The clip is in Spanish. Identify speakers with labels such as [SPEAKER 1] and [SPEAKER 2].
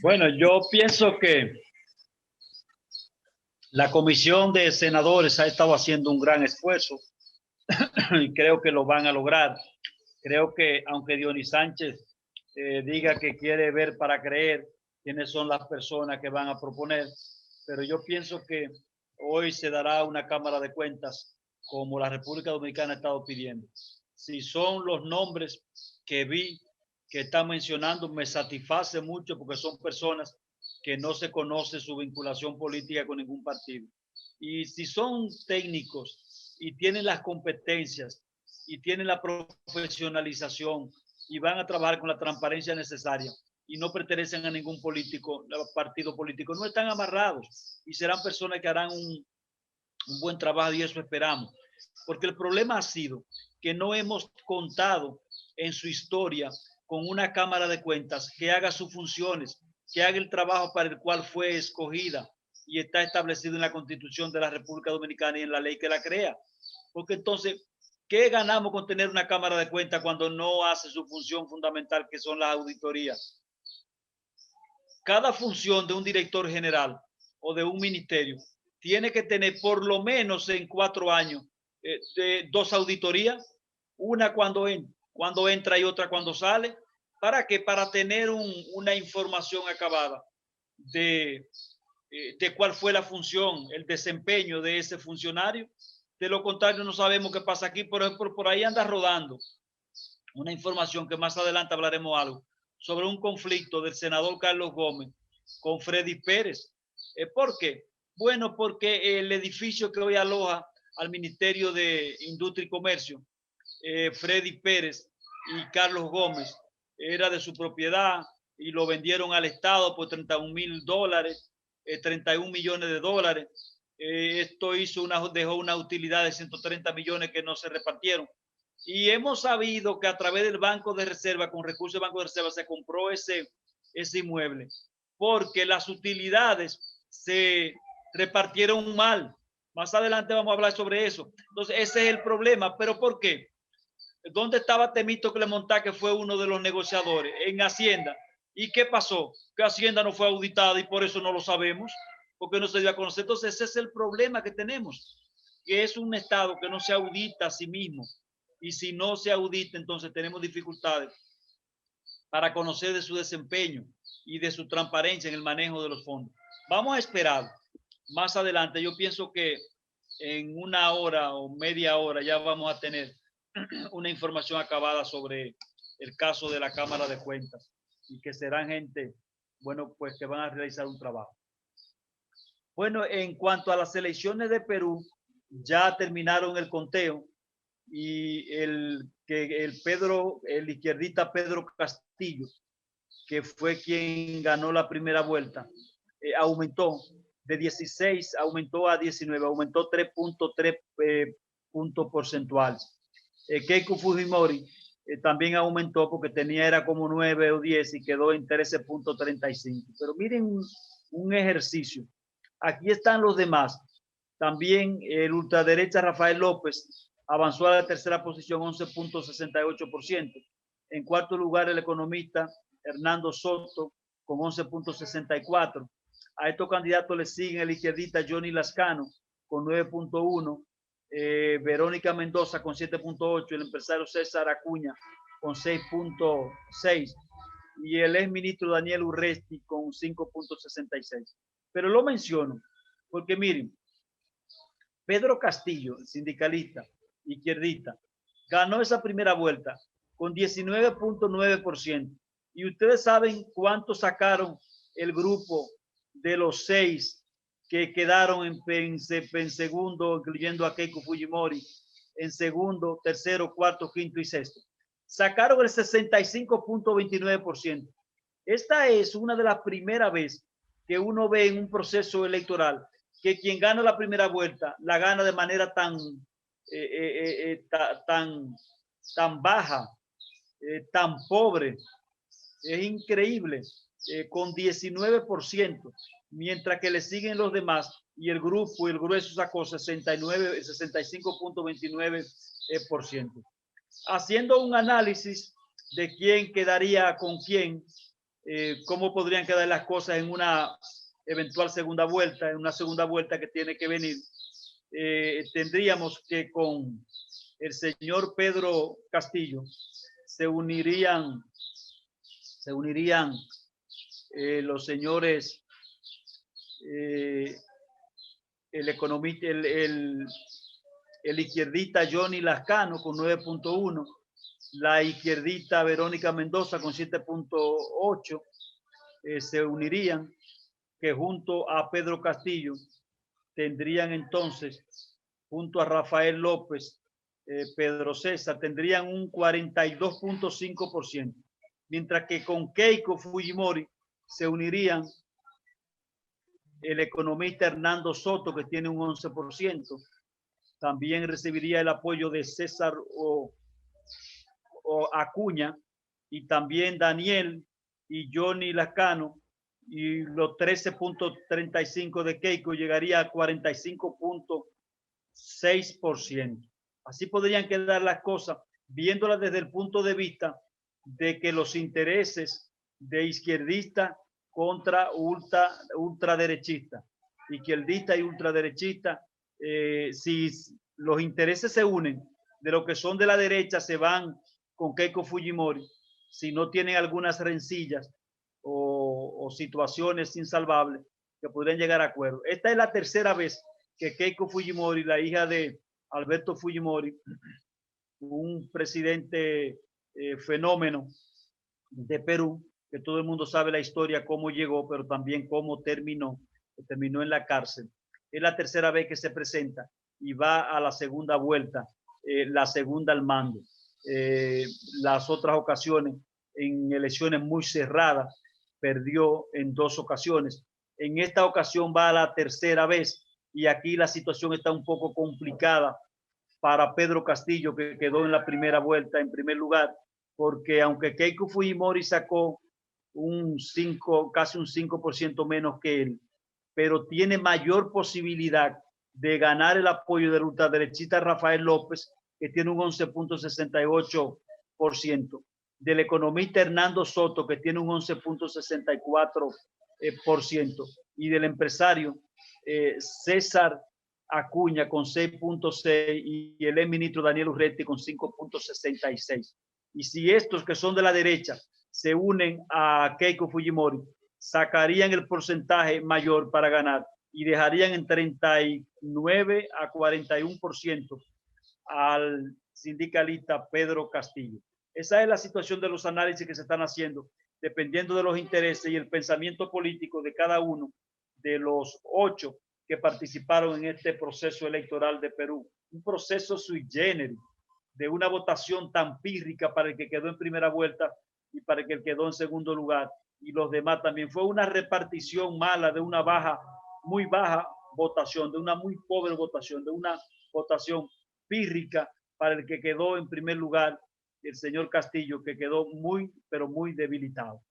[SPEAKER 1] Bueno, yo pienso que la comisión de senadores ha estado haciendo un gran esfuerzo y creo que lo van a lograr. Creo que aunque Dionis Sánchez diga que quiere ver para creer quiénes son las personas que van a proponer, pero yo pienso que hoy se dará una Cámara de Cuentas como la República Dominicana ha estado pidiendo. Si son los nombres que vi que están mencionando, me satisface mucho porque son personas que no se conoce su vinculación política con ningún partido. Y si son técnicos y tienen las competencias y tienen la profesionalización y van a trabajar con la transparencia necesaria y no pertenecen a ningún partido político, no están amarrados y serán personas que harán un buen trabajo y eso esperamos. Porque el problema ha sido que no hemos contado en su historia con una Cámara de Cuentas que haga sus funciones, que haga el trabajo para el cual fue escogida y está establecido en la Constitución de la República Dominicana y en la ley que la crea. Porque entonces, ¿qué ganamos con tener una Cámara de Cuentas cuando no hace su función fundamental, que son las auditorías? Cada función de un director general o de un ministerio tiene que tener por lo menos en 4 años dos auditorías, una cuando entra y otra cuando sale. ¿Para qué? Para tener una información acabada de cuál fue la función, el desempeño de ese funcionario. De lo contrario, no sabemos qué pasa aquí. Por ejemplo, por ahí anda rodando una información que más adelante hablaremos algo sobre un conflicto del senador Carlos Gómez con Freddy Pérez. ¿Por qué? Bueno, porque el edificio que hoy aloja al Ministerio de Industria y Comercio, Freddy Pérez y Carlos Gómez, era de su propiedad y lo vendieron al Estado por $31,000, 31 millones de dólares. Esto dejó una utilidad de 130 millones que no se repartieron. Y hemos sabido que a través del Banco de Reserva, con recursos del Banco de Reserva, se compró ese inmueble, porque las utilidades se repartieron mal. Más adelante vamos a hablar sobre eso. Entonces, ese es el problema. ¿Pero por qué? ¿Dónde estaba Temito Clemontá, que fue uno de los negociadores? En Hacienda. ¿Y qué pasó? Que Hacienda no fue auditada y por eso no lo sabemos, porque no se dio a conocer. Entonces, ese es el problema que tenemos, que es un Estado que no se audita a sí mismo. Y si no se audita, entonces tenemos dificultades para conocer de su desempeño y de su transparencia en el manejo de los fondos. Vamos a esperar más adelante. Yo pienso que en 1 hora o media hora ya vamos a tener una información acabada sobre el caso de la Cámara de Cuentas y que serán gente, bueno, pues que van a realizar un trabajo. Bueno, en cuanto a las elecciones de Perú, ya terminaron el conteo y el izquierdista Pedro Castillo, que fue quien ganó la primera vuelta, aumentó de 16, aumentó a 19, aumentó 3.3 puntos porcentuales. Keiko Fujimori también aumentó porque era como 9 o 10 y quedó en 13.35. Pero miren un ejercicio. Aquí están los demás. También el ultraderecha Rafael López avanzó a la tercera posición, 11.68%. En cuarto lugar, el economista Hernando Soto con 11.64%. A estos candidatos le siguen el izquierdista Johnny Lascano con 9.1%. Verónica Mendoza con 7.8%, el empresario César Acuña con 6.6% y el exministro Daniel Urresti con 5.66%. Pero lo menciono porque miren, Pedro Castillo, sindicalista, izquierdista, ganó esa primera vuelta con 19.9%. Y ustedes saben cuánto sacaron el grupo de los 6 que quedaron en segundo, incluyendo a Keiko Fujimori, en segundo, tercero, cuarto, quinto y sexto. Sacaron el 65.29%. Esta es una de las primeras veces que uno ve en un proceso electoral que quien gana la primera vuelta la gana de manera tan baja, tan pobre. Es increíble, con 19%, mientras que le siguen los demás y el grupo y el grueso sacó 65.29%. Haciendo un análisis de quién quedaría con quién, cómo podrían quedar las cosas en una eventual segunda vuelta, en una segunda vuelta que tiene que venir. Tendríamos que con el señor Pedro Castillo se unirían los señores, el economista, el izquierdista Johnny Lascano con 9.1, la izquierdista Verónica Mendoza con 7.8, se unirían, que junto a Pedro Castillo tendrían entonces, junto a Rafael López, Pedro César, tendrían un 42.5%, mientras que con Keiko Fujimori se unirían el economista Hernando Soto, que tiene un 11%, también recibiría el apoyo de César o Acuña, y también Daniel y Johnny Lascano, y los 13.35 de Keiko llegaría a 45.6%. Así podrían quedar las cosas, viéndolas desde el punto de vista de que los intereses de izquierdista contra ultraderechista, izquierdista y ultraderechista, si los intereses se unen, de lo que son de la derecha se van con Keiko Fujimori, si no tienen algunas rencillas o situaciones insalvables que podrían llegar a acuerdo. Esta es la tercera vez que Keiko Fujimori, la hija de Alberto Fujimori, un presidente fenómeno de Perú, que todo el mundo sabe la historia, cómo llegó, pero también cómo terminó en la cárcel. Es la tercera vez que se presenta y va a la segunda vuelta, la segunda al mando. Las otras ocasiones, en elecciones muy cerradas, perdió en 2 ocasiones. En esta ocasión va a la tercera vez y aquí la situación está un poco complicada para Pedro Castillo, que quedó en la primera vuelta en primer lugar, porque aunque Keiko Fujimori sacó casi un 5% menos que él, pero tiene mayor posibilidad de ganar el apoyo del ultraderechista Rafael López, que tiene un 11.68%, del economista Hernando Soto, que tiene un 11.64%, y del empresario César Acuña con 6.6 y el ex ministro Daniel Urresti con 5.66. Y si estos que son de la derecha se unen a Keiko Fujimori, sacarían el porcentaje mayor para ganar y dejarían en 39 a 41% al sindicalista Pedro Castillo. Esa es la situación de los análisis que se están haciendo, dependiendo de los intereses y el pensamiento político de cada uno de los 8 que participaron en este proceso electoral de Perú. Un proceso sui generis, de una votación tan pírrica para el que quedó en primera vuelta y para el que quedó en segundo lugar, y los demás también. Fue una repartición mala, de una muy baja votación, de una muy pobre votación, de una votación pírrica para el que quedó en primer lugar, el señor Castillo, que quedó muy, pero muy debilitado.